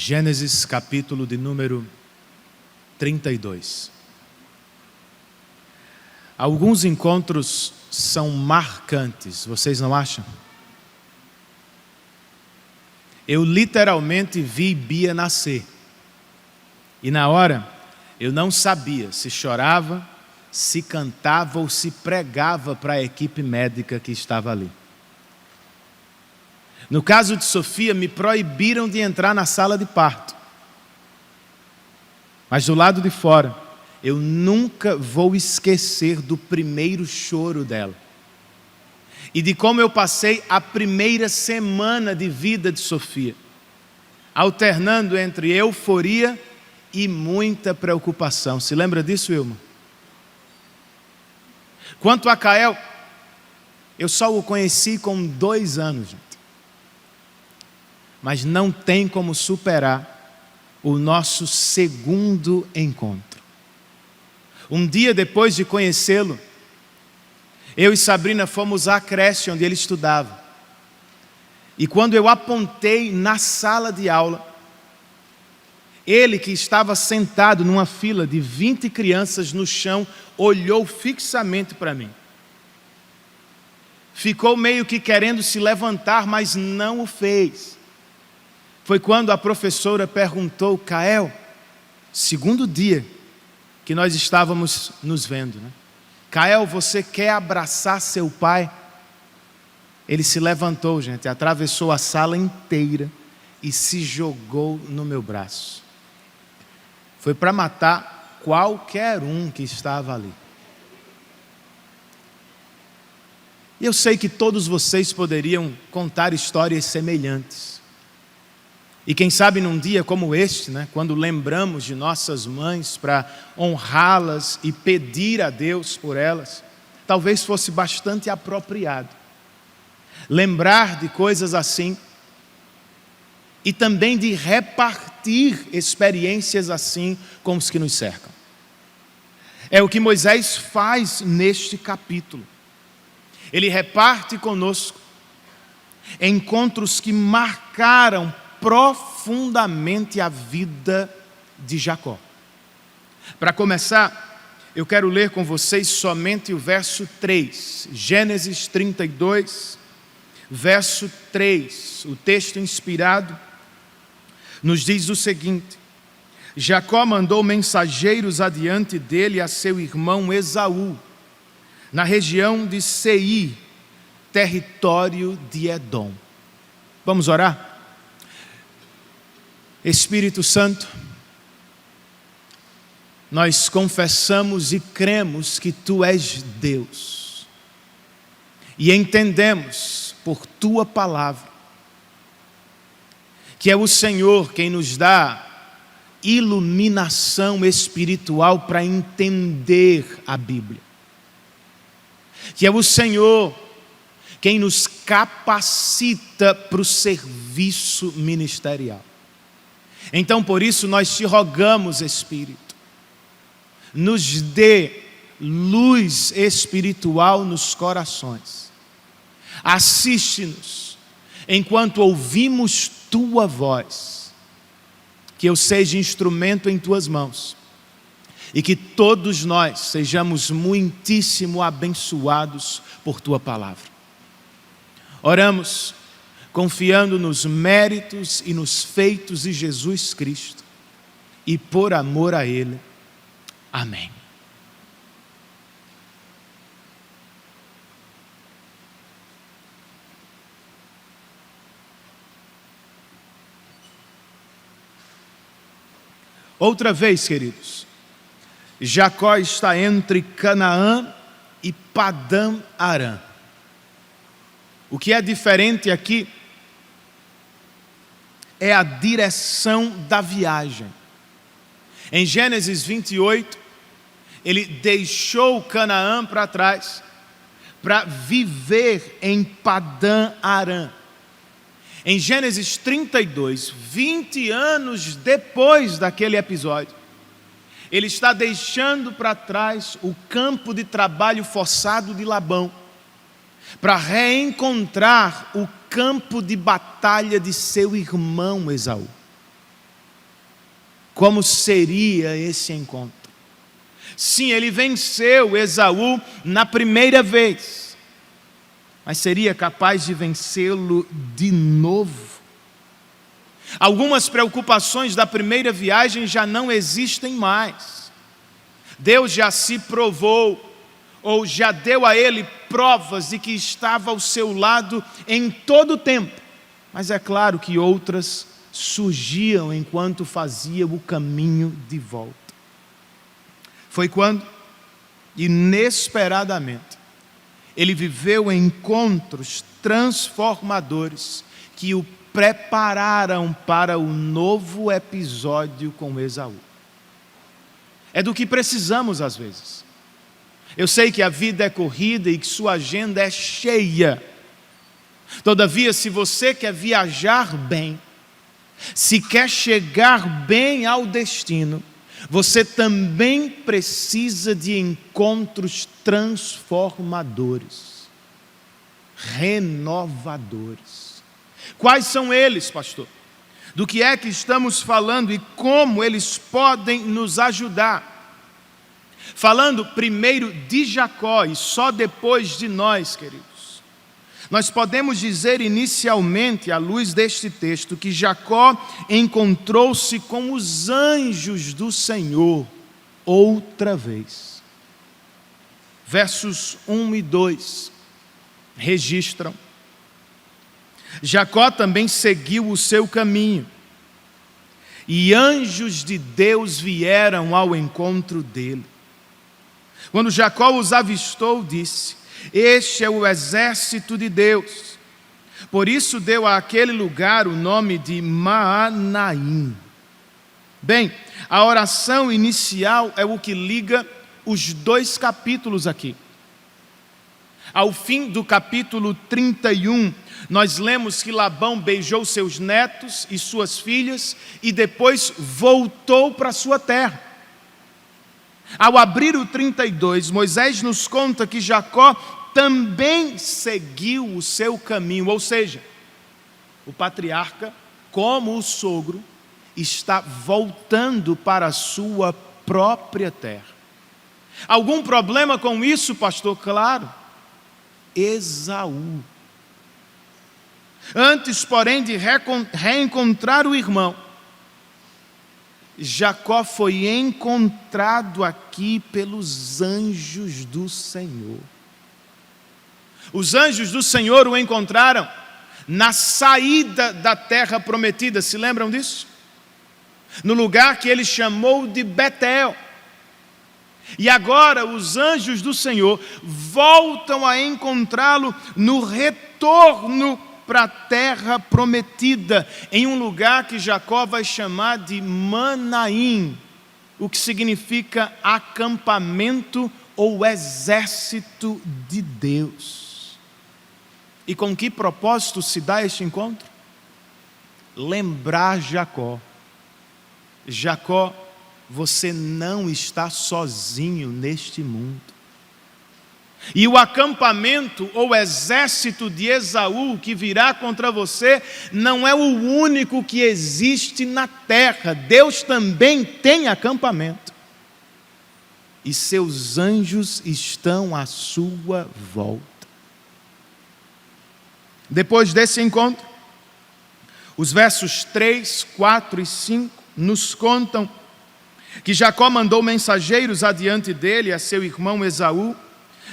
Gênesis capítulo de número 32. Alguns encontros são marcantes, vocês não acham? Eu literalmente vi Bia nascer. E na hora, eu não sabia se chorava, se cantava ou se pregava para a equipe médica que estava ali. No caso de Sofia, me proibiram de entrar na sala de parto. Mas do lado de fora, eu nunca vou esquecer do primeiro choro dela. E de como eu passei a primeira semana de vida de Sofia, alternando entre euforia e muita preocupação. Se lembra disso, Wilma? Quanto a Kael, eu só o conheci com 2 anos, gente. Mas não tem como superar o nosso segundo encontro. Um dia depois de conhecê-lo, eu e Sabrina fomos à creche onde ele estudava. E quando eu apontei na sala de aula, ele, que estava sentado numa fila de 20 crianças no chão, olhou fixamente para mim. Ficou meio que querendo se levantar, mas não o fez. Foi quando a professora perguntou: Kael, segundo dia que nós estávamos nos vendo, né? Kael, você quer abraçar seu pai? Ele se levantou, gente, atravessou a sala inteira e se jogou no meu braço. Foi para matar qualquer um que estava ali. E eu sei que todos vocês poderiam contar histórias semelhantes. E quem sabe num dia como este, né, quando lembramos de nossas mães para honrá-las e pedir a Deus por elas, talvez fosse bastante apropriado lembrar de coisas assim e também de repartir experiências assim com os que nos cercam. É o que Moisés faz neste capítulo. Ele reparte conosco encontros que marcaram profundamente a vida de Jacó. Para começar, eu quero ler com vocês somente o verso 3, Gênesis 32, verso 3. O texto inspirado nos diz o seguinte: Jacó mandou mensageiros adiante dele a seu irmão Esaú, na região de Seir, território de Edom. Vamos orar? Espírito Santo, nós confessamos e cremos que Tu és Deus. E entendemos por Tua palavra que é o Senhor quem nos dá iluminação espiritual para entender a Bíblia. Que é o Senhor quem nos capacita para o serviço ministerial. Então, por isso, nós te rogamos, Espírito, nos dê luz espiritual nos corações. Assiste-nos enquanto ouvimos Tua voz. Que eu seja instrumento em Tuas mãos e que todos nós sejamos muitíssimo abençoados por Tua palavra. Oramos confiando nos méritos e nos feitos de Jesus Cristo e por amor a Ele. Amém. Outra vez, queridos, Jacó está entre Canaã e Padã Arã. O que é diferente aqui é a direção da viagem. Em Gênesis 28, ele deixou Canaã para trás para viver em Padã Arã. Em Gênesis 32, 20 anos depois daquele episódio, ele está deixando para trás o campo de trabalho forçado de Labão para reencontrar o campo de batalha de seu irmão Esaú. como seria esse encontro. Sim, ele venceu Esaú na primeira vez, mas seria capaz de vencê-lo de novo. Algumas preocupações da primeira viagem já não existem mais. Deus já se provou, ou já deu a ele provas de que estava ao seu lado em todo o tempo. Mas é claro que outras surgiam enquanto fazia o caminho de volta. Foi quando, inesperadamente, ele viveu encontros transformadores que o prepararam para o novo episódio com Esaú. É do que precisamos às vezes. Eu sei que a vida é corrida e que sua agenda é cheia. Todavia, se você quer viajar bem, se quer chegar bem ao destino, você também precisa de encontros transformadores, renovadores. Quais são eles, pastor? Do que é que estamos falando e como eles podem nos ajudar? Falando primeiro de Jacó e só depois de nós, queridos. Nós podemos dizer inicialmente, à luz deste texto, que Jacó encontrou-se com os anjos do Senhor outra vez. Versos 1 e 2 registram: Jacó também seguiu o seu caminho, e anjos de Deus vieram ao encontro dele. Quando Jacó os avistou, disse: este é o exército de Deus. Por isso deu àquele lugar o nome de Maanaim. Bem, a oração inicial é o que liga os dois capítulos aqui. Ao fim do capítulo 31, nós lemos que Labão beijou seus netos e suas filhas e depois voltou para sua terra. Ao abrir o 32, Moisés nos conta que Jacó também seguiu o seu caminho, ou seja, o patriarca, como o sogro, está voltando para a sua própria terra. Algum problema com isso, pastor? Claro. Esaú. Antes, porém, de reencontrar o irmão, Jacó foi encontrado aqui pelos anjos do Senhor. Os anjos do Senhor o encontraram na saída da terra prometida, se lembram disso? No lugar que ele chamou de Betel. E agora os anjos do Senhor voltam a encontrá-lo no retorno para a terra prometida, em um lugar que Jacó vai chamar de Manaim, o que significa acampamento ou exército de Deus. E com que propósito se dá este encontro? Lembrar Jacó: Jacó, você não está sozinho neste mundo. E o acampamento ou exército de Esaú que virá contra você não é o único que existe na terra. Deus também tem acampamento. E seus anjos estão à sua volta. Depois desse encontro, os versos 3, 4 e 5 nos contam que Jacó mandou mensageiros adiante dele a seu irmão Esaú,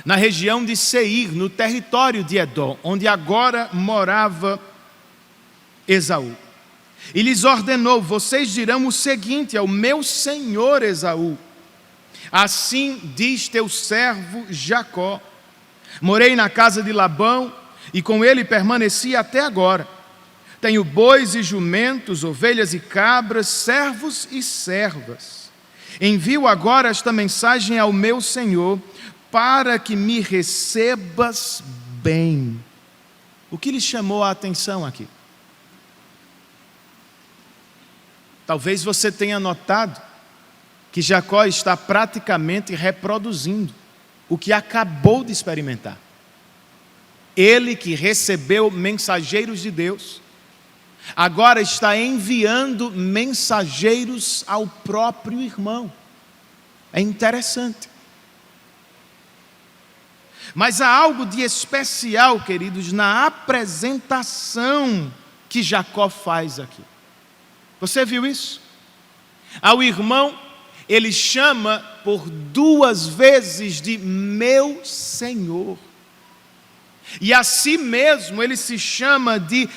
na região de Seir, no território de Edom, onde agora morava Esaú. E lhes ordenou: vocês dirão o seguinte ao meu senhor Esaú: assim diz teu servo Jacó, morei na casa de Labão e com ele permaneci até agora. Tenho bois e jumentos, ovelhas e cabras, servos e servas. Envio agora esta mensagem ao meu senhor, para que me recebas bem. O que lhe chamou a atenção aqui? Talvez você tenha notado que Jacó está praticamente reproduzindo o que acabou de experimentar. Ele que recebeu mensageiros de Deus, agora está enviando mensageiros ao próprio irmão. É interessante. Mas há algo de especial, queridos, na apresentação que Jacó faz aqui. Você viu isso? Ao irmão, ele chama por 2 vezes de meu Senhor. E a si mesmo ele se chama de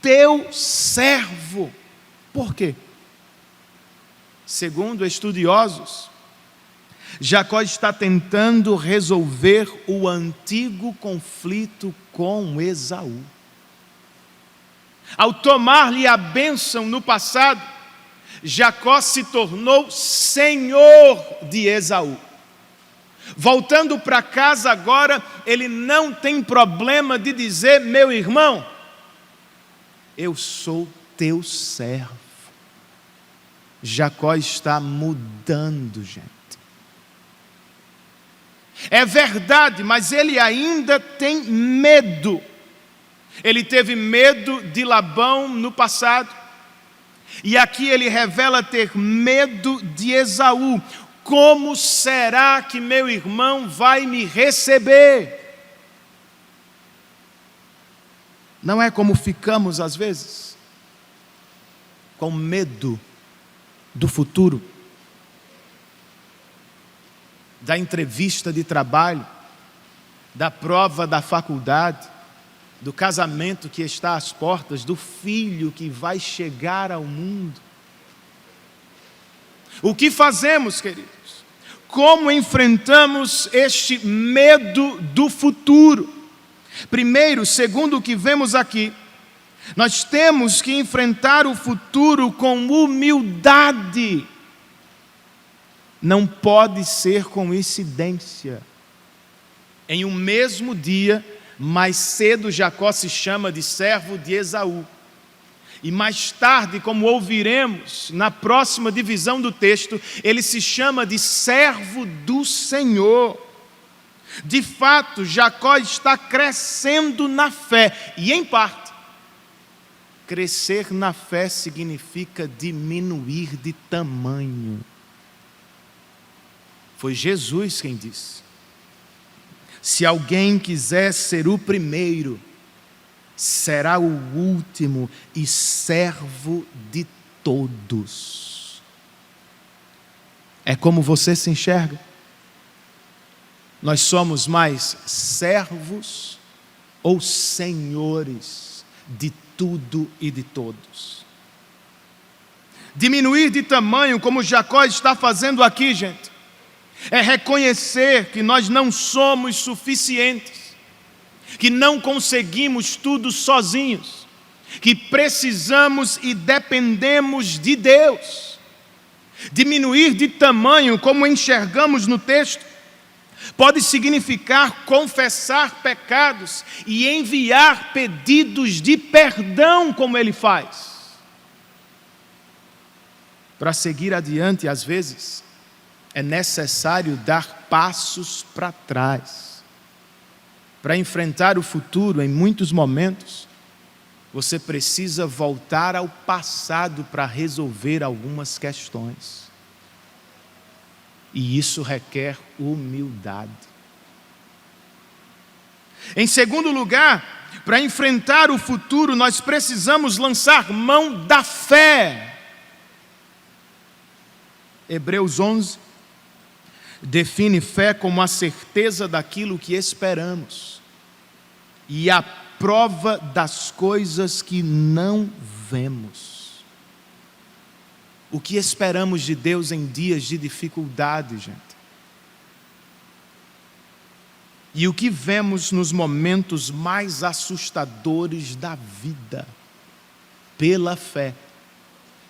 teu servo. Por quê? Segundo estudiosos, Jacó está tentando resolver o antigo conflito com Esaú. Ao tomar-lhe a bênção no passado, Jacó se tornou senhor de Esaú. Voltando para casa agora, ele não tem problema de dizer: meu irmão, eu sou teu servo. Jacó está mudando, gente. É verdade, mas ele ainda tem medo. Ele teve medo de Labão no passado. E aqui ele revela ter medo de Esaú. Como será que meu irmão vai me receber? Não é como ficamos às vezes? Com medo do futuro, da entrevista de trabalho, da prova da faculdade, do casamento que está às portas, do filho que vai chegar ao mundo. O que fazemos, queridos? Como enfrentamos este medo do futuro? Primeiro, segundo o que vemos aqui, nós temos que enfrentar o futuro com humildade. Não pode ser coincidência. Em um mesmo dia, mais cedo Jacó se chama de servo de Esaú. E mais tarde, como ouviremos na próxima divisão do texto, ele se chama de servo do Senhor. De fato, Jacó está crescendo na fé. E em parte, crescer na fé significa diminuir de tamanho. Foi Jesus quem disse: se alguém quiser ser o primeiro, será o último e servo de todos. É como você se enxerga? Nós somos mais servos ou senhores de tudo e de todos? Diminuir de tamanho, como Jacó está fazendo aqui, gente, é reconhecer que nós não somos suficientes, que não conseguimos tudo sozinhos, que precisamos e dependemos de Deus. Diminuir de tamanho, como enxergamos no texto, pode significar confessar pecados e enviar pedidos de perdão, como ele faz. Para seguir adiante, às vezes, é necessário dar passos para trás. Para enfrentar o futuro, em muitos momentos, você precisa voltar ao passado para resolver algumas questões. E isso requer humildade. Em segundo lugar, para enfrentar o futuro, nós precisamos lançar mão da fé. Hebreus 11 define fé como a certeza daquilo que esperamos e a prova das coisas que não vemos. O que esperamos de Deus em dias de dificuldade, gente? E o que vemos nos momentos mais assustadores da vida? Pela fé,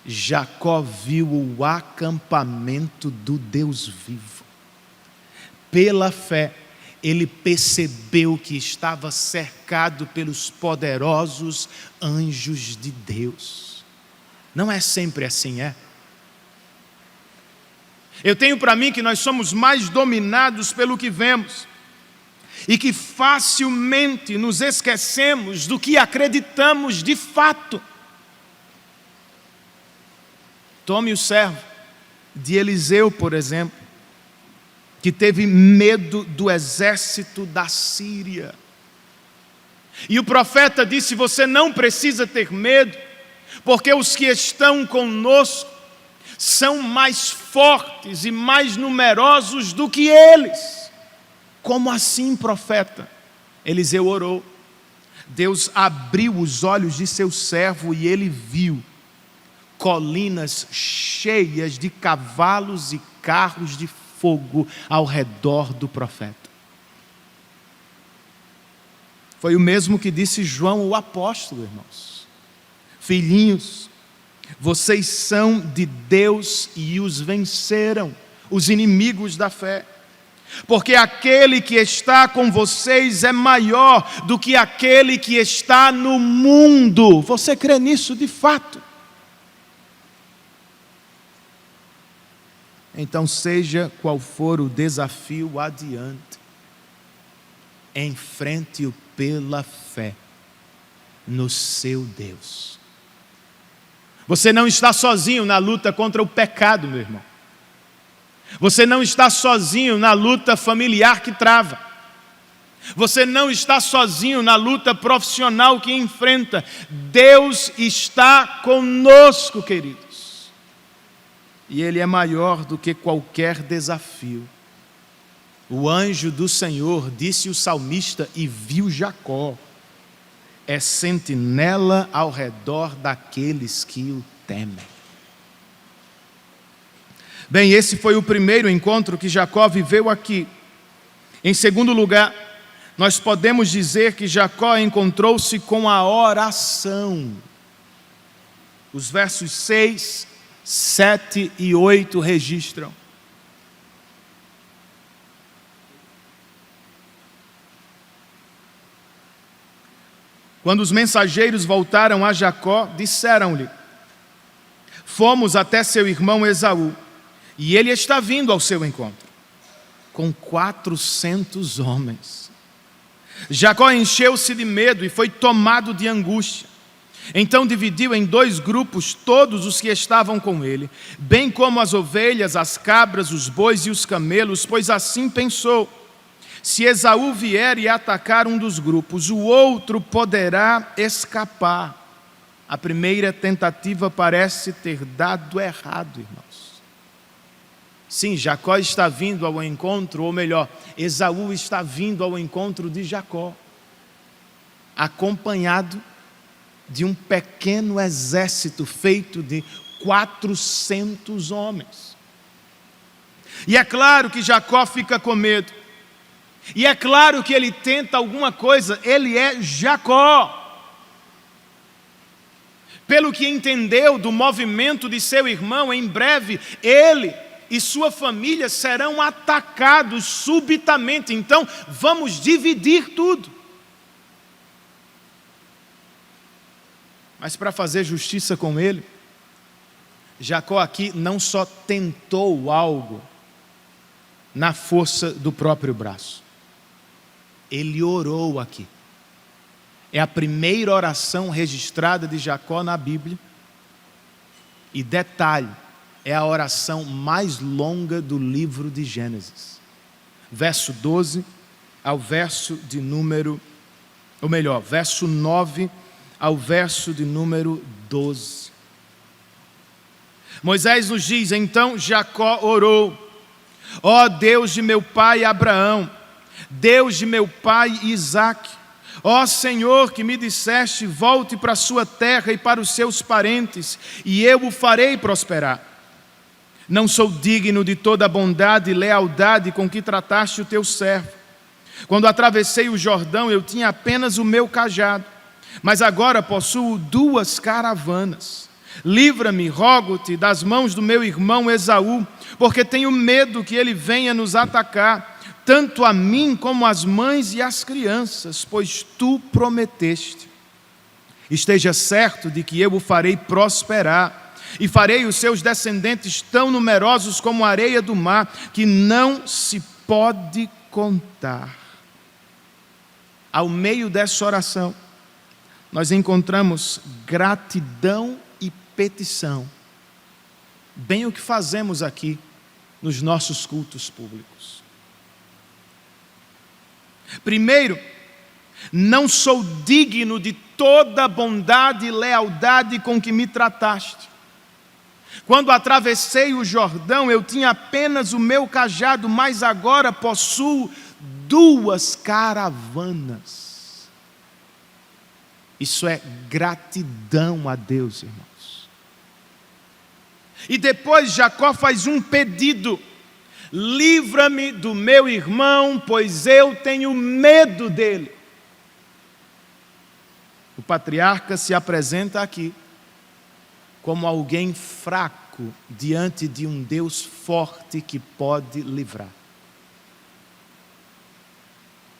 Jacó viu o acampamento do Deus vivo. Pela fé, ele percebeu que estava cercado pelos poderosos anjos de Deus. Não é sempre assim, é? Eu tenho para mim que nós somos mais dominados pelo que vemos e que facilmente nos esquecemos do que acreditamos de fato. Tome o servo de Eliseu, por exemplo, que teve medo do exército da Síria. E o profeta disse: você não precisa ter medo, porque os que estão conosco são mais fortes e mais numerosos do que eles. Como assim, profeta? Eliseu orou. Deus abriu os olhos de seu servo e ele viu colinas cheias de cavalos e carros de fogo ao redor do profeta. Foi o mesmo que disse João o apóstolo, irmãos. Filhinhos, vocês são de Deus e os venceram, os inimigos da fé. Porque aquele que está com vocês é maior do que aquele que está no mundo. Você crê nisso de fato? Então, seja qual for o desafio adiante, enfrente-o pela fé no seu Deus. Você não está sozinho na luta contra o pecado, meu irmão. Você não está sozinho na luta familiar que trava. Você não está sozinho na luta profissional que enfrenta. Deus está conosco, queridos. E Ele é maior do que qualquer desafio. O anjo do Senhor, disse o salmista, e viu Jacó, é sentinela ao redor daqueles que o temem. Bem, esse foi o primeiro encontro que Jacó viveu aqui. Em segundo lugar, nós podemos dizer que Jacó encontrou-se com a oração. Os versos 6, 7 e 8 registram. Quando os mensageiros voltaram a Jacó, disseram-lhe: fomos até seu irmão Esaú, e ele está vindo ao seu encontro, com 400 homens. Jacó encheu-se de medo e foi tomado de angústia. Então dividiu em 2 grupos todos os que estavam com ele, bem como as ovelhas, as cabras, os bois e os camelos, pois assim pensou: se Esaú vier e atacar um dos grupos, o outro poderá escapar. A primeira tentativa parece ter dado errado, irmãos. Sim, Jacó está vindo ao encontro, ou melhor, Esaú está vindo ao encontro de Jacó, acompanhado de um pequeno exército feito de 400 homens. E é claro que Jacó fica com medo. E é claro que ele tenta alguma coisa, ele é Jacó. Pelo que entendeu do movimento de seu irmão, em breve ele e sua família serão atacados subitamente. Então, vamos dividir tudo. Mas para fazer justiça com ele, Jacó aqui não só tentou algo na força do próprio braço. Ele orou aqui. É a primeira oração registrada de Jacó na Bíblia. E detalhe, é a oração mais longa do livro de Gênesis. Verso 12 ao verso de número, ou melhor, verso 9 ao verso de número 12. Moisés nos diz: então Jacó orou: ó Deus de meu pai Abraão, Deus de meu pai Isaque, ó Senhor, que me disseste: volte para a sua terra e para os seus parentes, e eu o farei prosperar. Não sou digno de toda a bondade e lealdade com que trataste o teu servo. Quando atravessei o Jordão, eu tinha apenas o meu cajado, mas agora possuo 2 caravanas. Livra-me, rogo-te, das mãos do meu irmão Esaú, porque tenho medo que ele venha nos atacar, tanto a mim como as mães e as crianças, pois tu prometeste. Esteja certo de que eu o farei prosperar, e farei os seus descendentes tão numerosos como a areia do mar, que não se pode contar. Ao meio dessa oração, nós encontramos gratidão e petição. bem o que fazemos aqui nos nossos cultos públicos. Primeiro, não sou digno de toda a bondade e lealdade com que me trataste. Quando atravessei o Jordão, eu tinha apenas o meu cajado, mas agora possuo 2 caravanas. Isso é gratidão a Deus, irmãos. E depois Jacó faz um pedido: livra-me do meu irmão, pois eu tenho medo dele. O patriarca se apresenta aqui como alguém fraco diante de um Deus forte que pode livrar.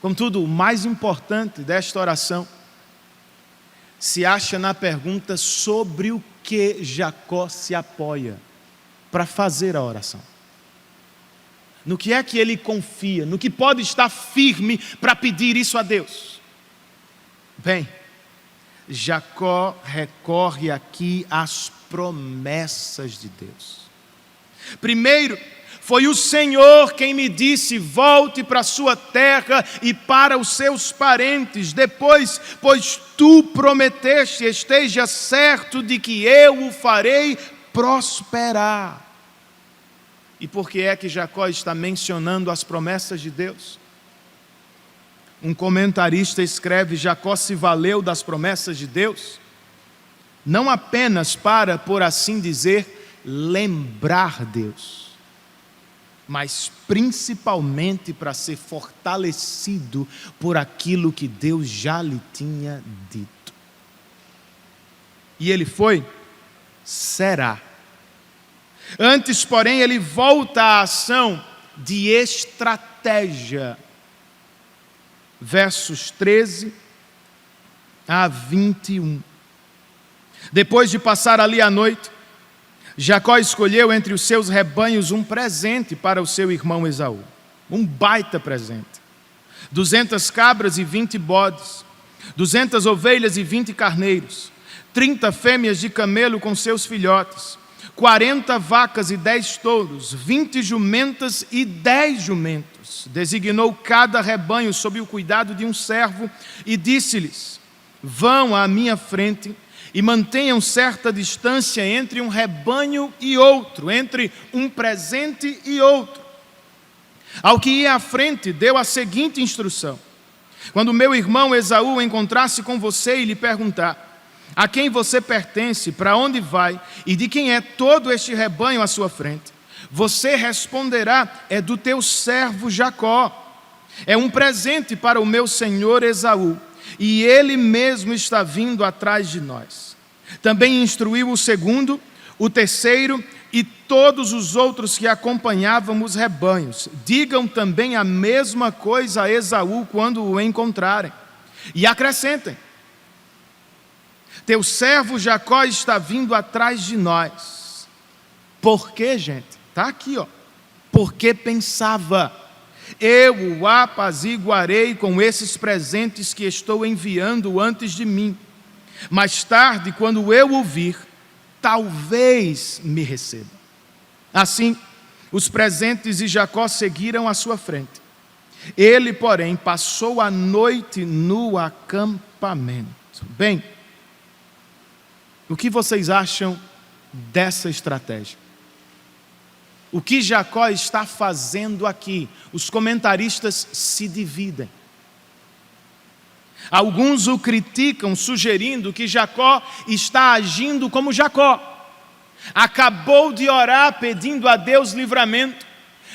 Contudo, o mais importante desta oração se acha na pergunta sobre o que Jacó se apoia para fazer a oração. No que é que ele confia, no que pode estar firme para pedir isso a Deus? Bem, Jacó recorre aqui às promessas de Deus. Primeiro, foi o Senhor quem me disse: volte para a sua terra e para os seus parentes. Depois, pois tu prometeste, esteja certo de que eu o farei prosperar. E por que é que Jacó está mencionando as promessas de Deus? Um comentarista escreve: Jacó se valeu das promessas de Deus, não apenas para, por assim dizer, lembrar Deus, mas principalmente para ser fortalecido por aquilo que Deus já lhe tinha dito. E ele foi, será. Antes, porém, ele volta à ação de estratégia. Versos 13 a 21. Depois de passar ali a noite, Jacó escolheu entre os seus rebanhos um presente para o seu irmão Esaú. Um baita presente. 200 cabras e 20 bodes, 200 ovelhas e 20 carneiros, 30 fêmeas de camelo com seus filhotes, 40 vacas e 10 touros, 20 jumentas e 10 jumentos. Designou cada rebanho sob o cuidado de um servo e disse-lhes: vão à minha frente e mantenham certa distância entre um rebanho e outro, entre um presente e outro. Ao que ia à frente, deu a seguinte instrução: quando meu irmão Esaú encontrasse com você e lhe perguntar: a quem você pertence, para onde vai e de quem é todo este rebanho à sua frente, você responderá: é do teu servo Jacó. É um presente para o meu senhor Esaú, e ele mesmo está vindo atrás de nós. Também instruiu o segundo, o terceiro e todos os outros que acompanhavam os rebanhos: digam também a mesma coisa a Esaú quando o encontrarem. E acrescentem: teu servo Jacó está vindo atrás de nós. Por quê, gente? Está aqui, ó. Porque pensava: eu o apaziguarei com esses presentes que estou enviando antes de mim. Mais tarde, quando eu o vir, talvez me receba. Assim, os presentes de Jacó seguiram à sua frente. Ele, porém, passou a noite no acampamento. Bem, o que vocês acham dessa estratégia? O que Jacó está fazendo aqui? Os comentaristas se dividem. Alguns o criticam, sugerindo que Jacó está agindo como Jacó. Acabou de orar pedindo a Deus livramento,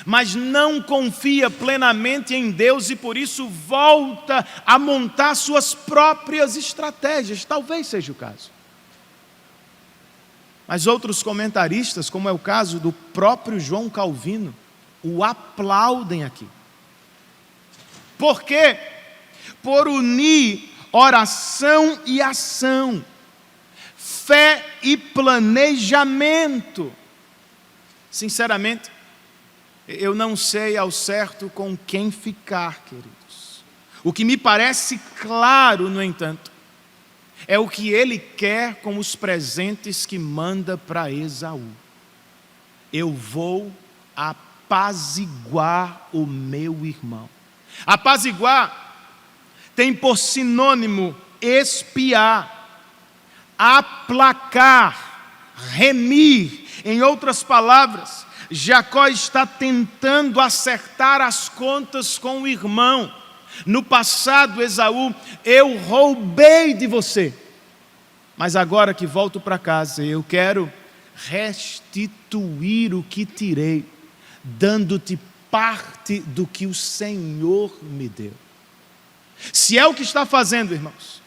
mas não confia plenamente em Deus e por isso volta a montar suas próprias estratégias. Talvez seja o caso. Mas outros comentaristas, como é o caso do próprio João Calvino, o aplaudem aqui. Por quê? Por unir oração e ação, fé e planejamento. Sinceramente, eu não sei ao certo com quem ficar, queridos. O que me parece claro, no entanto, é o que ele quer com os presentes que manda para Esaú. eu vou apaziguar o meu irmão. Apaziguar tem por sinônimo expiar, aplacar, remir. Em outras palavras, Jacó está tentando acertar as contas com o irmão. No passado, Esaú, eu roubei de você, mas agora que volto para casa, eu quero restituir o que tirei, dando-te parte do que o Senhor me deu. Se é o que está fazendo, irmãos,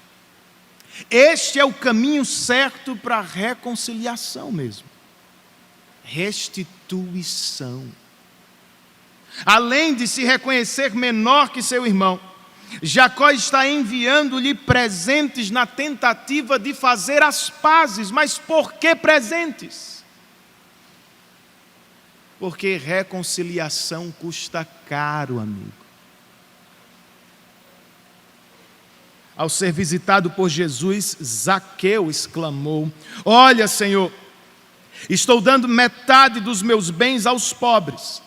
este é o caminho certo para a reconciliação mesmo. Restituição. Além de se reconhecer menor que seu irmão, Jacó está enviando-lhe presentes na tentativa de fazer as pazes. Mas por que presentes? Porque reconciliação custa caro, amigo. Ao ser visitado por Jesus, Zaqueu exclamou: olha, Senhor, estou dando metade dos meus bens aos pobres,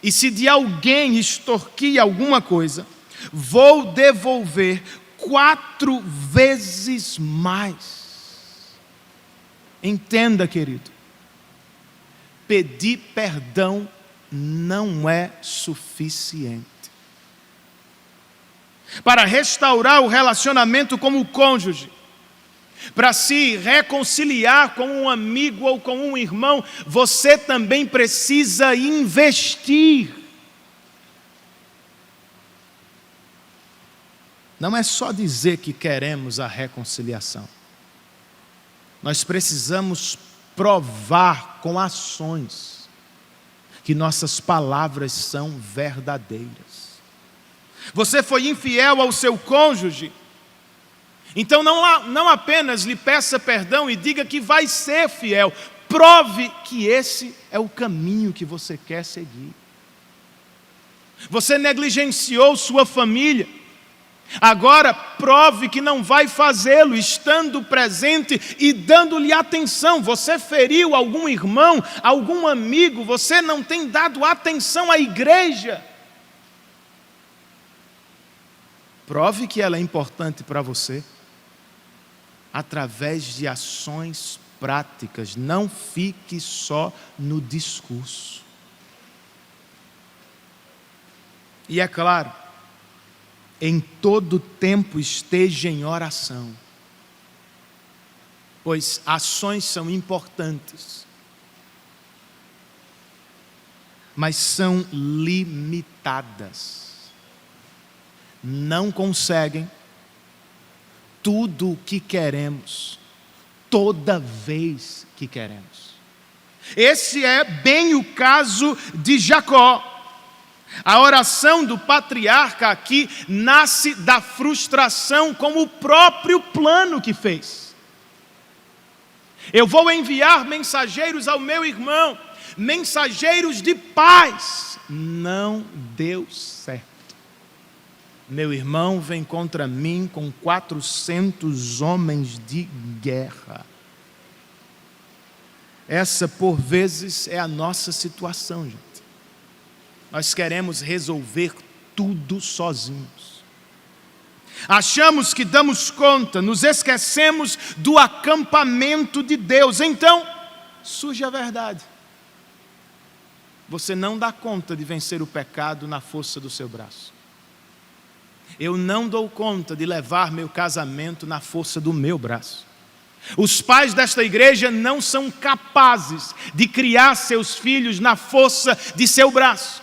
e se de alguém extorquir alguma coisa, vou devolver 4 vezes mais. Entenda, querido, pedir perdão não é suficiente. Para restaurar o relacionamento com o cônjuge, para se reconciliar com um amigo ou com um irmão, você também precisa investir. Não é só dizer que queremos a reconciliação. Nós precisamos provar com ações que nossas palavras são verdadeiras. Você foi infiel ao seu cônjuge, então não apenas lhe peça perdão e diga que vai ser fiel, prove que esse é o caminho que você quer seguir. Você negligenciou sua família, agora prove que não vai fazê-lo, estando presente e dando-lhe atenção. Você feriu algum irmão, algum amigo, você não tem dado atenção à igreja. Prove que ela é importante para você através de ações práticas. Não fique só no discurso. E é claro, em todo tempo esteja em oração, pois ações são importantes, mas são limitadas. Não conseguem tudo o que queremos, toda vez que queremos. Esse é bem o caso de Jacó. A oração do patriarca aqui nasce da frustração com o próprio plano que fez. Eu vou enviar mensageiros ao meu irmão, mensageiros de paz. Não deu certo. Meu irmão vem contra mim com 400 homens de guerra. Essa, por vezes, é a nossa situação, gente. Nós queremos resolver tudo sozinhos. Achamos que damos conta, nos esquecemos do acampamento de Deus. Então, surge a verdade. Você não dá conta de vencer o pecado na força do seu braço. Eu não dou conta de levar meu casamento na força do meu braço. Os pais desta igreja não são capazes de criar seus filhos na força de seu braço.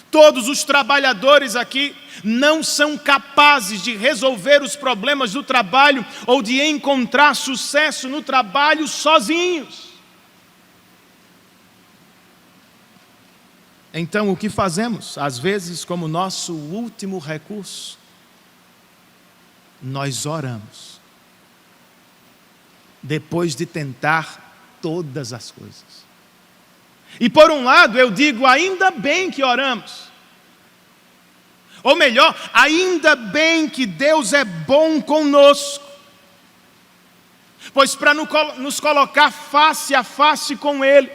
Todos os trabalhadores aqui não são capazes de resolver os problemas do trabalho ou de encontrar sucesso no trabalho sozinhos. Então, o que fazemos? Às vezes, como nosso último recurso, nós oramos. Depois de tentar todas as coisas. E por um lado, eu digo, ainda bem que oramos. Ou melhor, ainda bem que Deus é bom conosco. Pois para nos colocar face a face com Ele,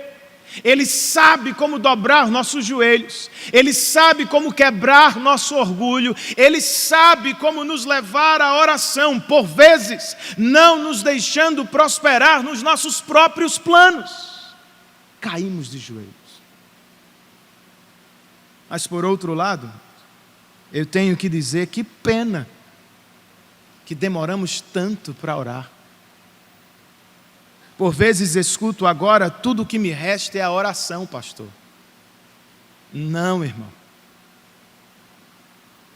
Ele sabe como dobrar nossos joelhos, Ele sabe como quebrar nosso orgulho, Ele sabe como nos levar à oração, por vezes não nos deixando prosperar nos nossos próprios planos. Caímos de joelhos. Mas por outro lado, eu tenho que dizer que pena que demoramos tanto para orar. Por vezes escuto agora, tudo o que me resta é a oração, pastor. Não, irmão.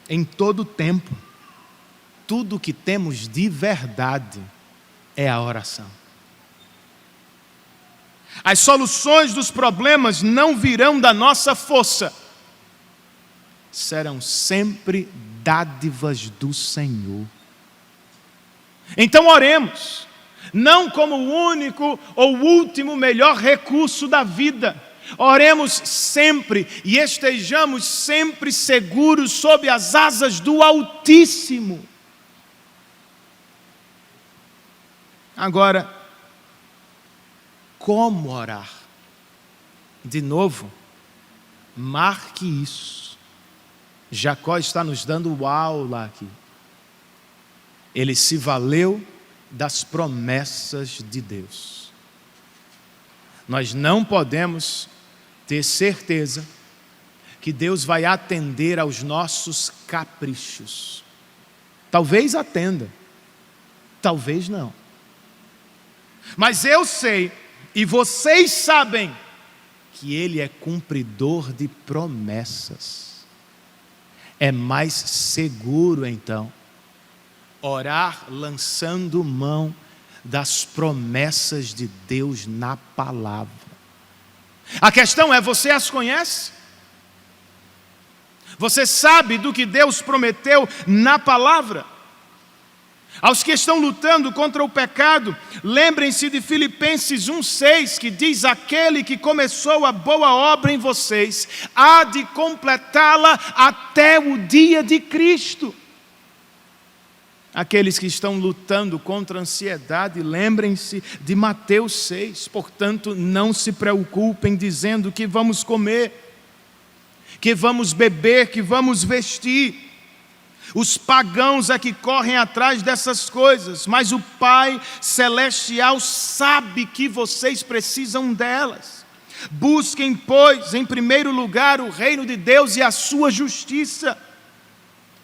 Em todo tempo, tudo o que temos de verdade é a oração. As soluções dos problemas não virão da nossa força. Serão sempre dádivas do Senhor. Então oremos. Não como o único ou último melhor recurso da vida. Oremos sempre e estejamos sempre seguros sob as asas do Altíssimo. Agora, como orar? De novo, marque isso. Jacó está nos dando aula aqui. Ele se valeu das promessas de Deus. Nós não podemos ter certeza que Deus vai atender aos nossos caprichos. Talvez atenda, talvez não. Mas eu sei, e vocês sabem, que Ele é cumpridor de promessas. É mais seguro então orar lançando mão das promessas de Deus na palavra. A questão é, você as conhece? Você sabe do que Deus prometeu na palavra? Aos que estão lutando contra o pecado, lembrem-se de Filipenses 1,6, que diz: aquele que começou a boa obra em vocês, há de completá-la até o dia de Cristo. Aqueles que estão lutando contra a ansiedade, lembrem-se de Mateus 6. Portanto, não se preocupem dizendo que vamos comer, que vamos beber, que vamos vestir. Os pagãos é que correm atrás dessas coisas, mas o Pai Celestial sabe que vocês precisam delas. Busquem, pois, em primeiro lugar o reino de Deus e a sua justiça,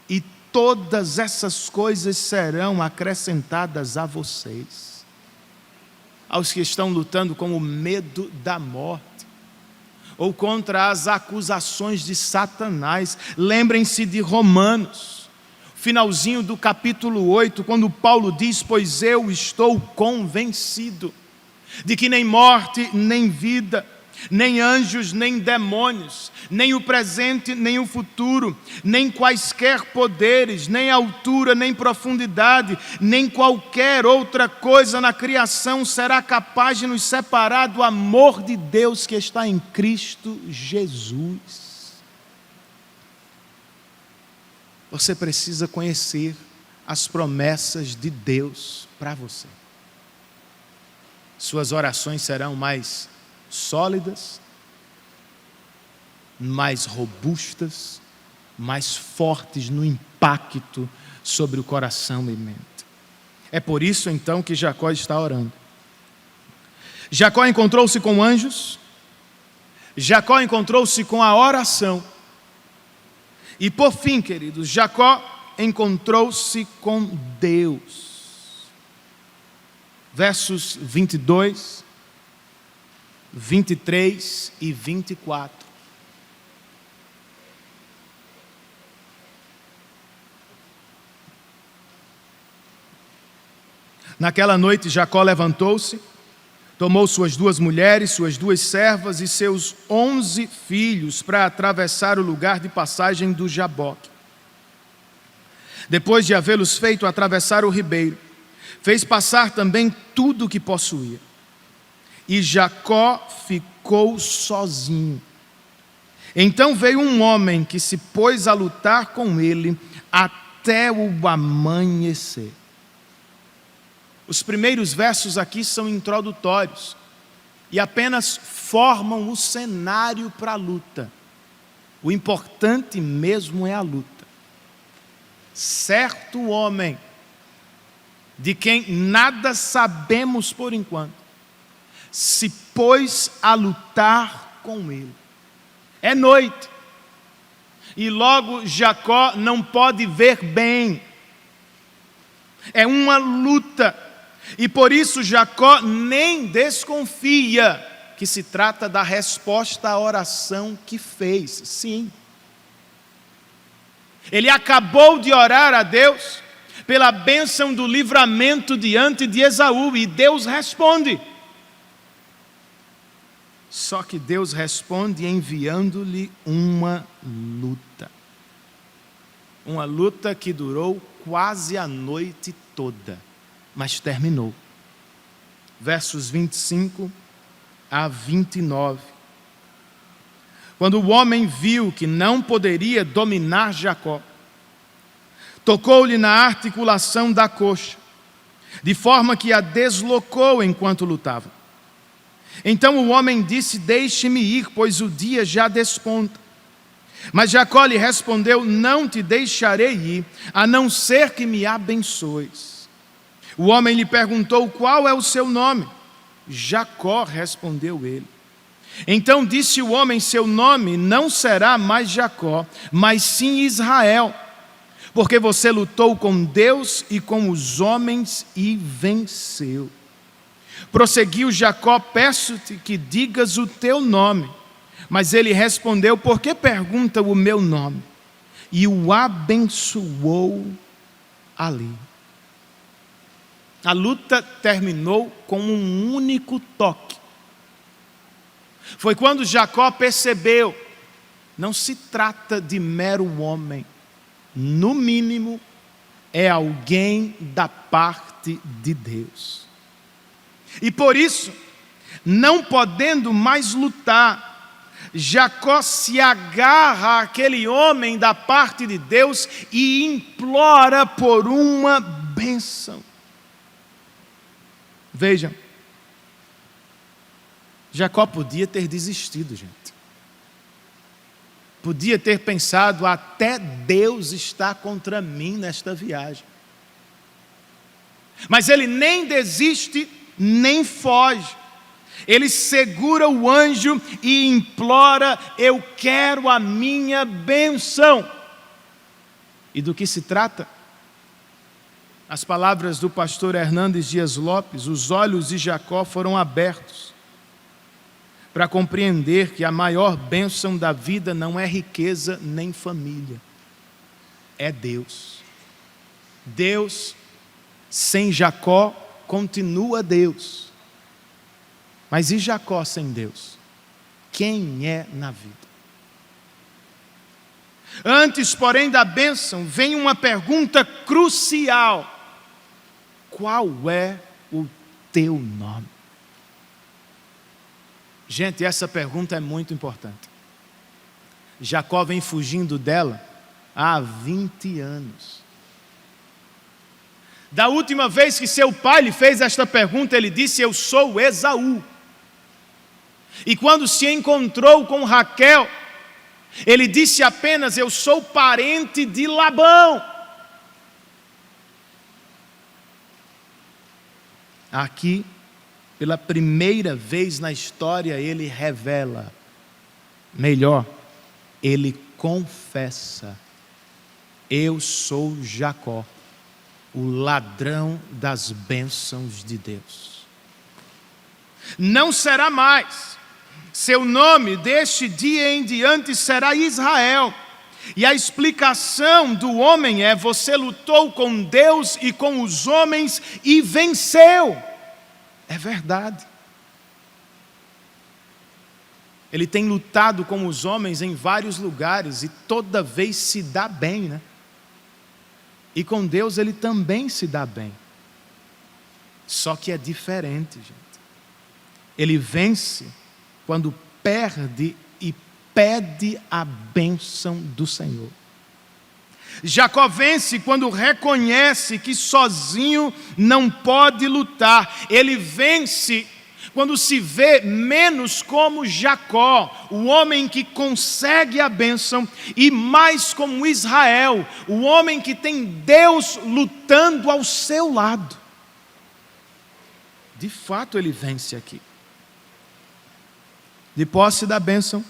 e todas essas coisas serão acrescentadas a vocês. Aos que estão lutando com o medo da morte, ou contra as acusações de Satanás, lembrem-se de Romanos, finalzinho do capítulo 8, quando Paulo diz: pois eu estou convencido de que nem morte, nem vida, nem anjos, nem demônios, nem o presente, nem o futuro, nem quaisquer poderes, nem altura, nem profundidade, nem qualquer outra coisa na criação será capaz de nos separar do amor de Deus que está em Cristo Jesus. Você precisa conhecer as promessas de Deus para você. Suas orações serão mais sólidas, mais robustas, mais fortes no impacto sobre o coração e mente. É por isso então que Jacó está orando. Jacó encontrou-se com anjos, Jacó encontrou-se com a oração, e por fim, queridos, Jacó encontrou-se com Deus. Versos 22, 23 e 24. Naquela noite Jacó levantou-se, tomou suas 2 mulheres, suas 2 servas e seus 11 filhos para atravessar o lugar de passagem do Jaboque. Depois de havê-los feito atravessar o ribeiro, fez passar também tudo o que possuía. E Jacó ficou sozinho. Então veio um homem que se pôs a lutar com ele até o amanhecer. Os primeiros versos aqui são introdutórios. e apenas formam o cenário para a luta. O importante mesmo é a luta. Certo homem, de quem nada sabemos por enquanto, se pôs a lutar com ele. É noite, e logo Jacó não pode ver bem. É uma luta, e por isso Jacó nem desconfia que se trata da resposta à oração que fez. Sim. Ele acabou de orar a Deus pela bênção do livramento diante de Esaú, e Deus responde. Só que Deus responde enviando-lhe uma luta. Uma luta que durou quase a noite toda, mas terminou. Versos 25 a 29. Quando o homem viu que não poderia dominar Jacó, tocou-lhe na articulação da coxa, de forma que a deslocou enquanto lutava. Então o homem disse: deixe-me ir, pois o dia já desponta. Mas Jacó lhe respondeu: não te deixarei ir, a não ser que me abençoes. O homem lhe perguntou: qual é o seu nome? Jacó, respondeu ele. Então disse o homem: seu nome não será mais Jacó, mas sim Israel, porque você lutou com Deus e com os homens e venceu. Prosseguiu Jacó: peço-te que digas o teu nome. Mas ele respondeu: por que pergunta o meu nome? E o abençoou ali. A luta terminou com um único toque. Foi quando Jacó percebeu: não se trata de mero homem, no mínimo é alguém da parte de Deus. E por isso, não podendo mais lutar, Jacó se agarra àquele homem da parte de Deus e implora por uma bênção. Vejam, Jacó podia ter desistido, gente. Podia ter pensado: até Deus está contra mim nesta viagem. Mas ele nem desiste, nem foge. Ele segura o anjo e implora: eu quero a minha bênção. E do que se trata? As palavras do pastor Hernandes Dias Lopes: os olhos de Jacó foram abertos para compreender que a maior bênção da vida não é riqueza nem família, é Deus. Deus sem Jacó continua Deus. Mas e Jacó sem Deus? Quem é na vida? Antes, porém, da bênção, vem uma pergunta crucial: qual é o teu nome? Gente, essa pergunta é muito importante. Jacó vem fugindo dela há 20 anos. Da última vez que seu pai lhe fez esta pergunta, ele disse: eu sou Esaú. E quando se encontrou com Raquel, ele disse apenas: eu sou parente de Labão. Aqui, pela primeira vez na história, ele revela, melhor, ele confessa: eu sou Jacó, o ladrão das bênçãos de Deus. Não será mais. Seu nome deste dia em diante será Israel. E a explicação do homem é: você lutou com Deus e com os homens e venceu. É verdade. Ele tem lutado com os homens em vários lugares e toda vez se dá bem, né? E com Deus ele também se dá bem. Só que é diferente, gente. Ele vence quando perde e pede a bênção do Senhor. Jacó vence quando reconhece que sozinho não pode lutar. Ele vence quando se vê menos como Jacó, o homem que consegue a bênção, e mais como Israel, o homem que tem Deus lutando ao seu lado. De fato ele vence aqui. De posse da bênção,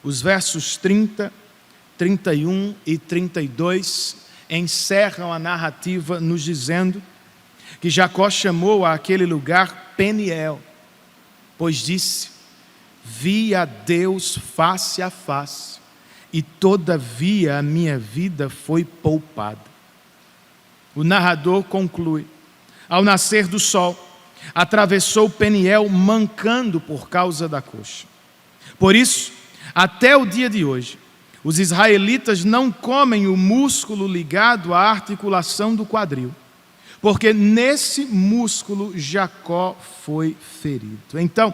os versos 30, 31 e 32 encerram a narrativa nos dizendo que Jacó chamou àquele lugar Peniel, pois disse: vi a Deus face a face, e todavia a minha vida foi poupada. O narrador conclui: ao nascer do sol, atravessou Peniel mancando por causa da coxa. Por isso, até o dia de hoje, os israelitas não comem o músculo ligado à articulação do quadril, porque nesse músculo Jacó foi ferido. Então,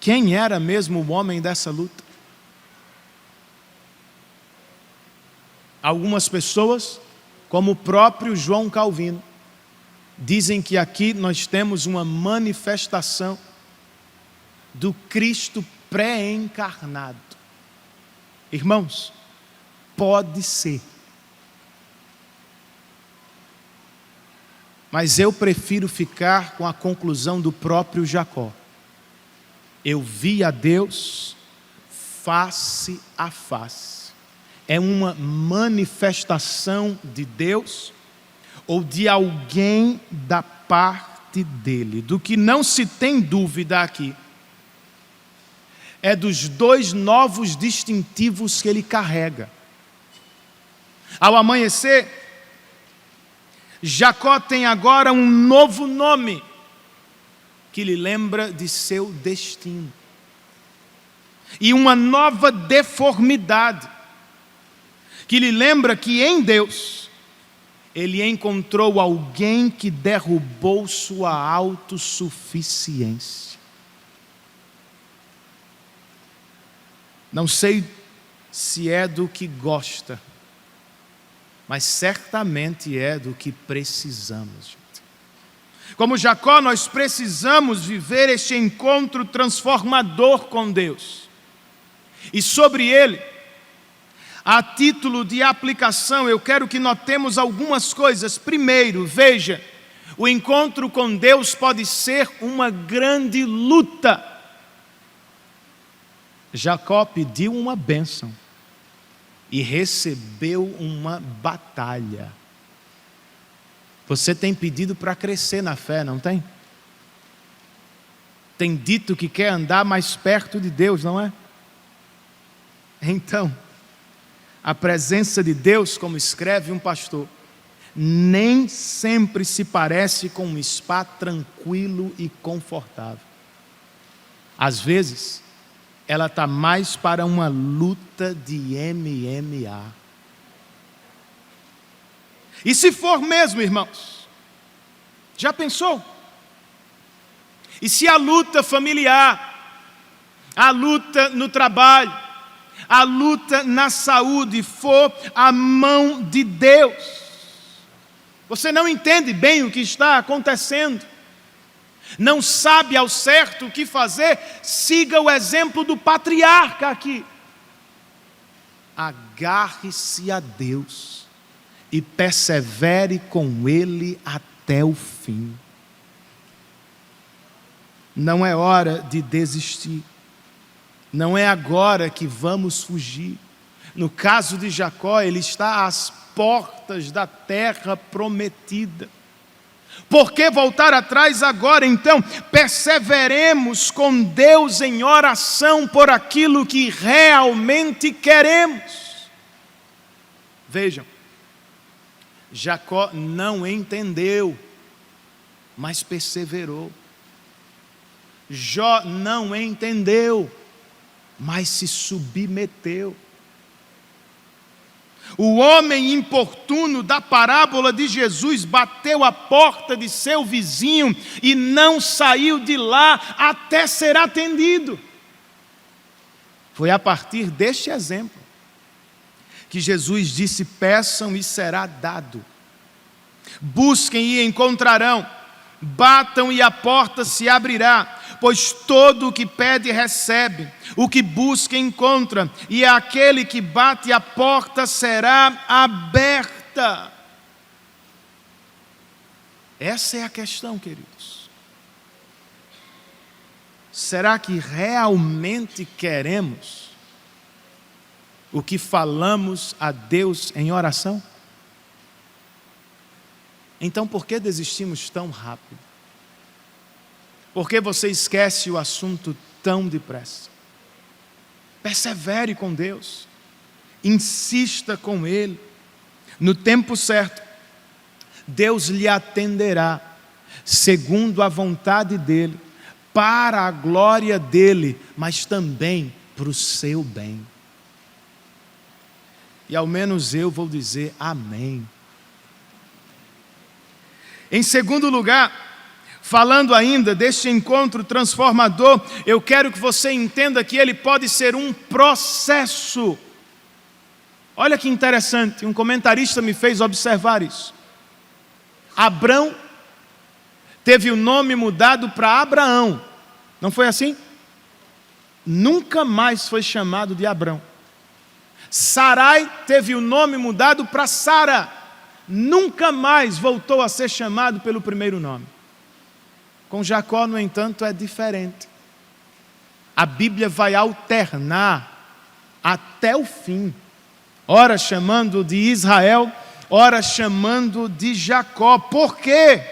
quem era mesmo o homem dessa luta? Algumas pessoas, como o próprio João Calvino, dizem que aqui nós temos uma manifestação do Cristo pré-encarnado. Irmãos, pode ser. Mas eu prefiro ficar com a conclusão do próprio Jacó. Eu vi a Deus face a face. É uma manifestação de Deus ou de alguém da parte dele. Do que não se tem dúvida aqui é dos dois novos distintivos que ele carrega. Ao amanhecer, Jacó tem agora um novo nome que lhe lembra de seu destino. E uma nova deformidade que lhe lembra que em Deus ele encontrou alguém que derrubou sua autossuficiência. Não sei se é do que gosta, mas certamente é do que precisamos. Como Jacó, nós precisamos viver este encontro transformador com Deus. E sobre ele, a título de aplicação, eu quero que notemos algumas coisas. Primeiro, veja, o encontro com Deus pode ser uma grande luta. Jacó pediu uma bênção e recebeu uma batalha. Você tem pedido para crescer na fé, não tem? Tem dito que quer andar mais perto de Deus, não é? Então, a presença de Deus, como escreve um pastor, nem sempre se parece com um spa tranquilo e confortável. Às vezes, ela está mais para uma luta de MMA. E se for mesmo, irmãos, já pensou? E se a luta familiar, a luta no trabalho, a luta na saúde for a mão de Deus? Você não entende bem o que está acontecendo, não sabe ao certo o que fazer, siga o exemplo do patriarca aqui. Agarre-se a Deus e persevere com Ele até o fim. Não é hora de desistir. Não é agora que vamos fugir. No caso de Jacó, ele está às portas da terra prometida. Por que voltar atrás agora? Então, perseveremos com Deus em oração por aquilo que realmente queremos. Vejam, Jacó não entendeu, mas perseverou. Jó não entendeu, mas se submeteu. O homem importuno da parábola de Jesus bateu a porta de seu vizinho e não saiu de lá até ser atendido. Foi a partir deste exemplo que Jesus disse: peçam e será dado, busquem e encontrarão, batam e a porta se abrirá, pois todo o que pede recebe, o que busca encontra, e aquele que bate a porta será aberta. Essa é a questão, queridos. Será que realmente queremos o que falamos a Deus em oração? Então, por que desistimos tão rápido? Por que você esquece o assunto tão depressa? Persevere com Deus. Insista com Ele. No tempo certo, Deus lhe atenderá, segundo a vontade dEle, para a glória dEle, mas também para o seu bem. E ao menos eu vou dizer amém. Em segundo lugar, falando ainda deste encontro transformador, eu quero que você entenda que ele pode ser um processo. Olha que interessante, um comentarista me fez observar isso. Abrão teve o nome mudado para Abraão, não foi assim? Nunca mais foi chamado de Abrão. Sarai teve o nome mudado para Sara, nunca mais voltou a ser chamado pelo primeiro nome. Com Jacó, no entanto, é diferente. A Bíblia vai alternar até o fim, ora chamando de Israel, ora chamando de Jacó. Por quê?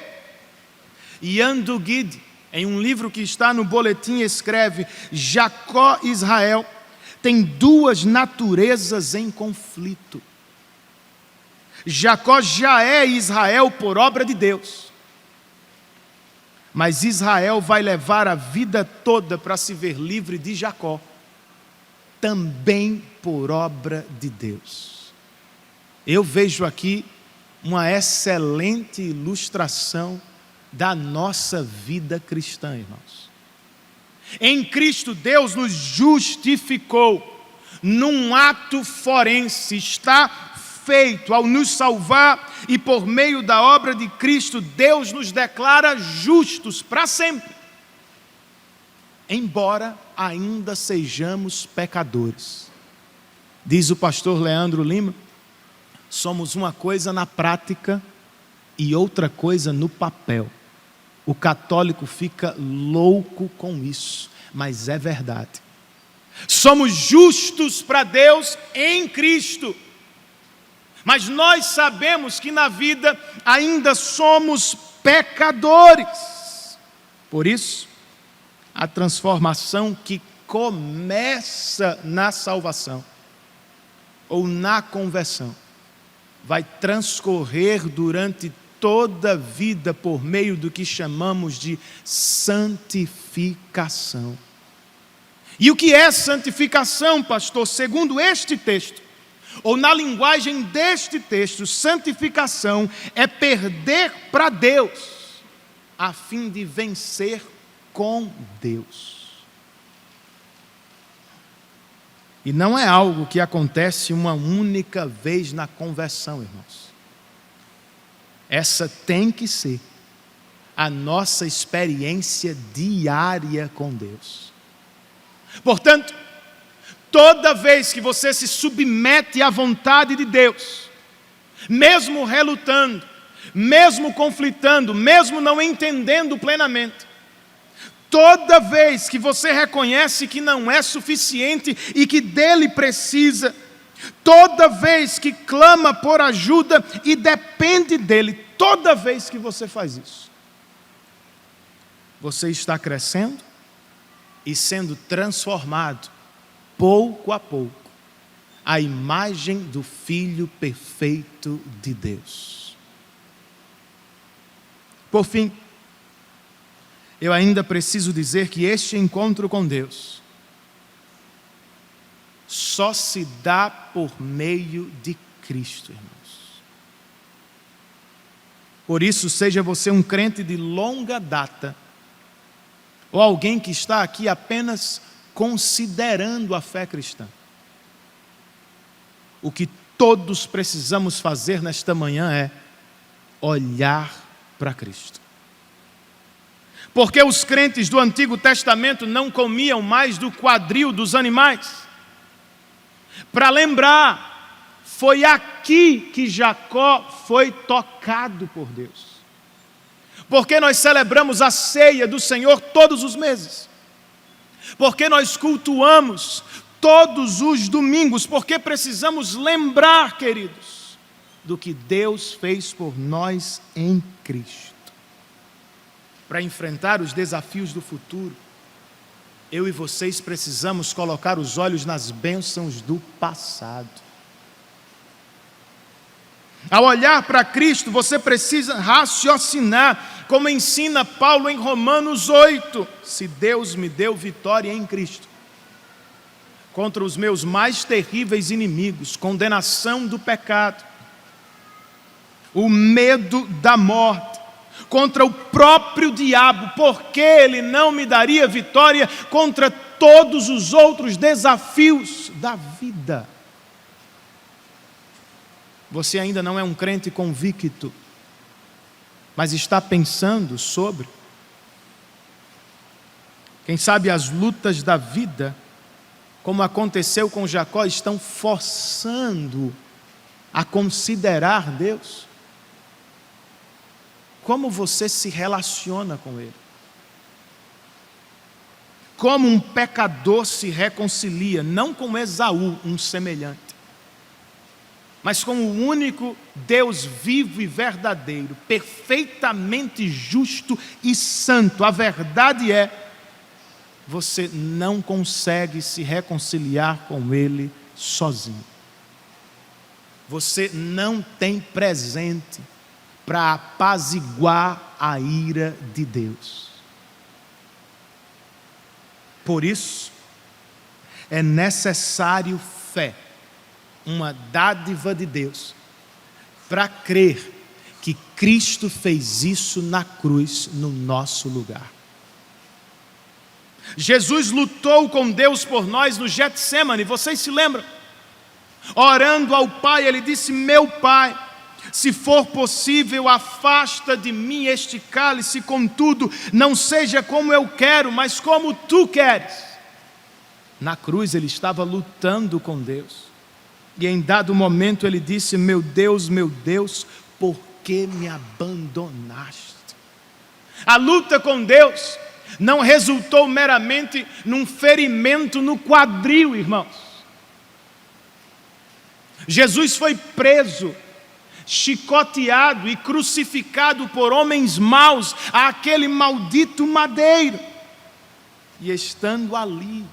Ian Duguid, em um livro que está no boletim, escreve: Jacó e Israel têm duas naturezas em conflito. Jacó já é Israel por obra de Deus, mas Israel vai levar a vida toda para se ver livre de Jacó, também por obra de Deus. Eu vejo aqui uma excelente ilustração da nossa vida cristã, irmãos. Em Cristo, Deus nos justificou num ato forense, está feito ao nos salvar, e por meio da obra de Cristo, Deus nos declara justos para sempre, embora ainda sejamos pecadores. Diz o pastor Leandro Lima, somos uma coisa na prática e outra coisa no papel. O católico fica louco com isso, mas é verdade. Somos justos para Deus em Cristo, mas nós sabemos que na vida ainda somos pecadores. Por isso, a transformação que começa na salvação ou na conversão vai transcorrer durante toda a vida por meio do que chamamos de santificação. E o que é santificação, pastor? Segundo este texto, ou na linguagem deste texto, santificação é perder para Deus, a fim de vencer com Deus. E não é algo que acontece uma única vez na conversão, irmãos. Essa tem que ser a nossa experiência diária com Deus. Portanto, toda vez que você se submete à vontade de Deus, mesmo relutando, mesmo conflitando, mesmo não entendendo plenamente, toda vez que você reconhece que não é suficiente e que dele precisa, toda vez que clama por ajuda e depende dele, toda vez que você faz isso, você está crescendo e sendo transformado, pouco a pouco, à imagem do Filho perfeito de Deus. Por fim, eu ainda preciso dizer que este encontro com Deus só se dá por meio de Cristo, irmãos. Por isso, seja você um crente de longa data, ou alguém que está aqui apenas considerando a fé cristã, o que todos precisamos fazer nesta manhã é olhar para Cristo. Porque os crentes do Antigo Testamento não comiam mais do quadril dos animais. Para lembrar, foi aqui que Jacó foi tocado por Deus. Porque nós celebramos a ceia do Senhor todos os meses. Porque nós cultuamos todos os domingos. Porque precisamos lembrar, queridos, do que Deus fez por nós em Cristo. Para enfrentar os desafios do futuro, eu e vocês precisamos colocar os olhos nas bênçãos do passado. Ao olhar para Cristo, você precisa raciocinar, como ensina Paulo em Romanos 8. Se Deus me deu vitória em Cristo, contra os meus mais terríveis inimigos, condenação do pecado, o medo da morte, contra o próprio diabo, porque ele não me daria vitória contra todos os outros desafios da vida. Você ainda não é um crente convicto, mas está pensando sobre. Quem sabe as lutas da vida, como aconteceu com Jacó, estão forçando a considerar Deus. Como você se relaciona com Ele? Como um pecador se reconcilia, não com Esaú, um semelhante, mas com o único Deus vivo e verdadeiro, perfeitamente justo e santo. A verdade é, você não consegue se reconciliar com Ele sozinho. Você não tem presente para apaziguar a ira de Deus. Por isso, é necessário fé, uma dádiva de Deus, para crer que Cristo fez isso na cruz, no nosso lugar. Jesus lutou com Deus por nós no Getsêmani, vocês se lembram? Orando ao Pai, Ele disse: meu Pai, se for possível, afasta de mim este cálice, contudo, não seja como eu quero, mas como tu queres. Na cruz Ele estava lutando com Deus. E em dado momento Ele disse: meu Deus, por que me abandonaste? A luta com Deus não resultou meramente num ferimento no quadril, irmãos. Jesus foi preso, chicoteado e crucificado por homens maus àquele maldito madeiro. E estando ali,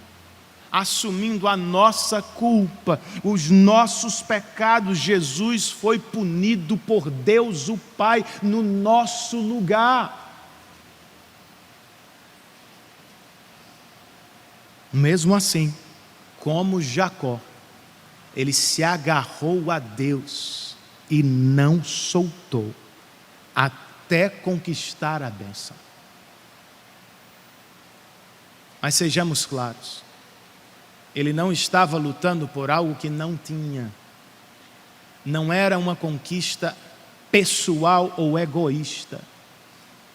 assumindo a nossa culpa, os nossos pecados, Jesus foi punido por Deus o Pai no nosso lugar. Mesmo assim, como Jacó, ele se agarrou a Deus e não soltou, até conquistar a bênção. Mas sejamos claros, ele não estava lutando por algo que não tinha. Não era uma conquista pessoal ou egoísta.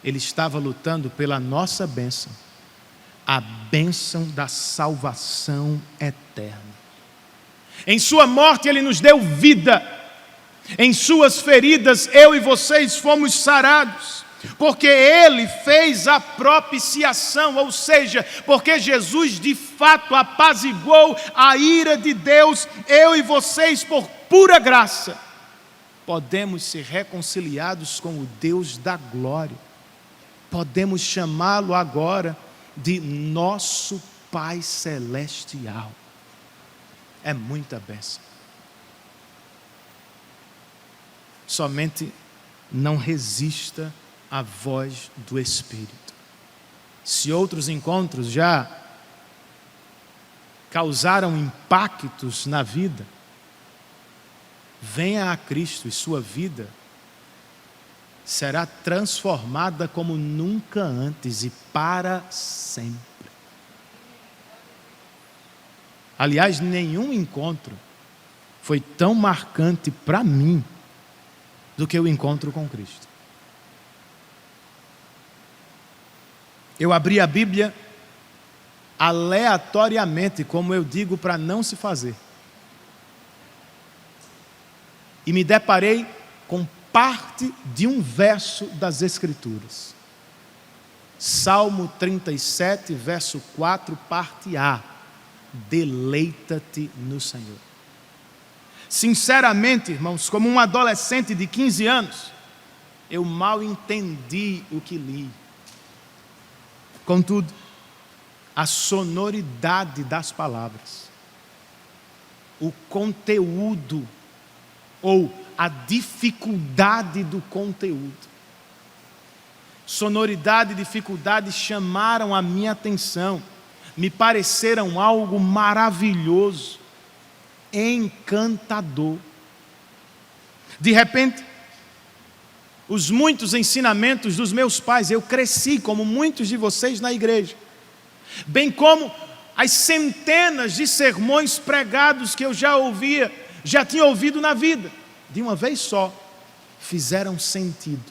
Ele estava lutando pela nossa bênção, a bênção da salvação eterna. Em sua morte Ele nos deu vida. Em suas feridas eu e vocês fomos sarados, porque Ele fez a propiciação, ou seja, porque Jesus de fato apaziguou a ira de Deus. Eu e vocês, por pura graça, podemos ser reconciliados com o Deus da glória. Podemos chamá-lo agora de nosso Pai Celestial. É muita bênção. Somente não resista à voz do Espírito. Se outros encontros já causaram impactos na vida, venha a Cristo e sua vida será transformada como nunca antes e para sempre. Aliás, nenhum encontro foi tão marcante para mim do que o encontro com Cristo. eu abri a Bíblia aleatoriamente, como eu digo, para não se fazer. E me deparei com parte de um verso das Escrituras. Salmo 37, verso 4, parte A. Deleita-te no Senhor. Sinceramente, irmãos, como um adolescente de 15 anos, eu mal entendi o que li. Contudo, a sonoridade das palavras, o conteúdo, ou a dificuldade do conteúdo, sonoridade e dificuldade chamaram a minha atenção, me pareceram algo maravilhoso, encantador. De repente, os muitos ensinamentos dos meus pais, eu cresci como muitos de vocês na igreja, bem como as centenas de sermões pregados que eu já tinha ouvido na vida, de uma vez só, fizeram sentido.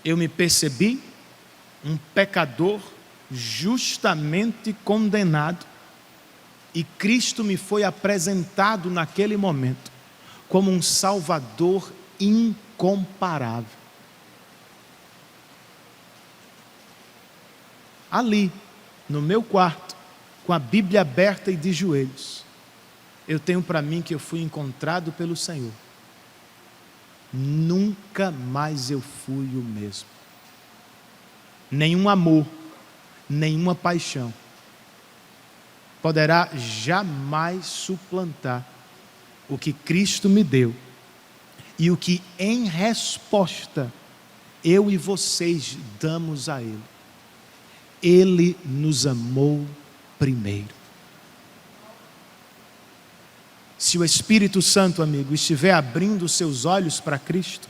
Eu me percebi um pecador justamente condenado, e Cristo me foi apresentado naquele momento como um Salvador incomparável. Ali, no meu quarto, com a Bíblia aberta e de joelhos, eu tenho para mim que eu fui encontrado pelo Senhor. Nunca mais eu fui o mesmo. Nenhum amor, nenhuma paixão poderá jamais suplantar o que Cristo me deu e o que em resposta eu e vocês damos a Ele. Ele nos amou primeiro. Se o Espírito Santo, amigo, estiver abrindo seus olhos para Cristo,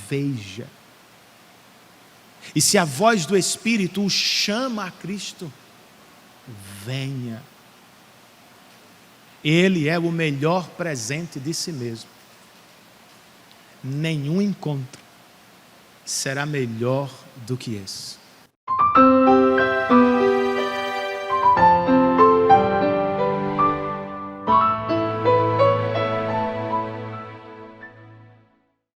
veja. E se a voz do Espírito o chama a Cristo, venha. Ele é o melhor presente de si mesmo. Nenhum encontro será melhor do que esse.